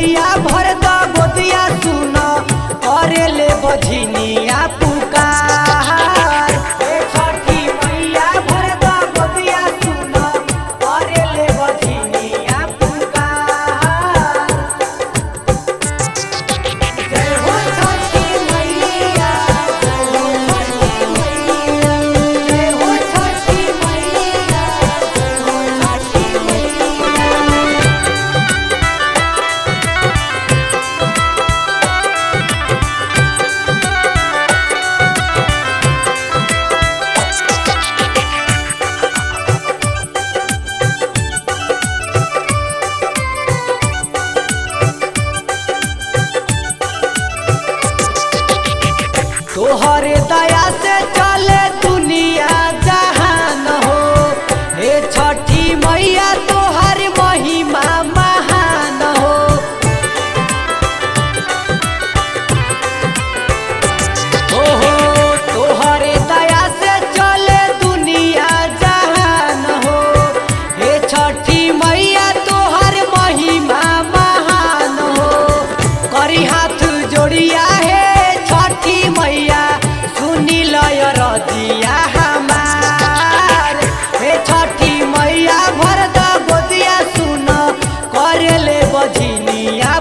मैया भर द गोदिया सुन करे ले बझनिया पुकार। हे छठी मैया भर द गोदिया सुन करे ले बझनिया पुकार। जय हो छठी मैया, जय हो छठी मैया, जय हो छठी मैया। तोहरे दया से चले दुनिया जहान हो। हे छठी मैया तोहर महिमा महान हो। ओहो तोहरे दया से चले दुनिया जहान हो। हे छठी मैया तोहर महिमा महान हो। करी हाथ जोड़िया हे छठी मैया सुनी लय रजिया हमार। हे छठी मैया भर द गोदिया सुन करे ले बझनिया।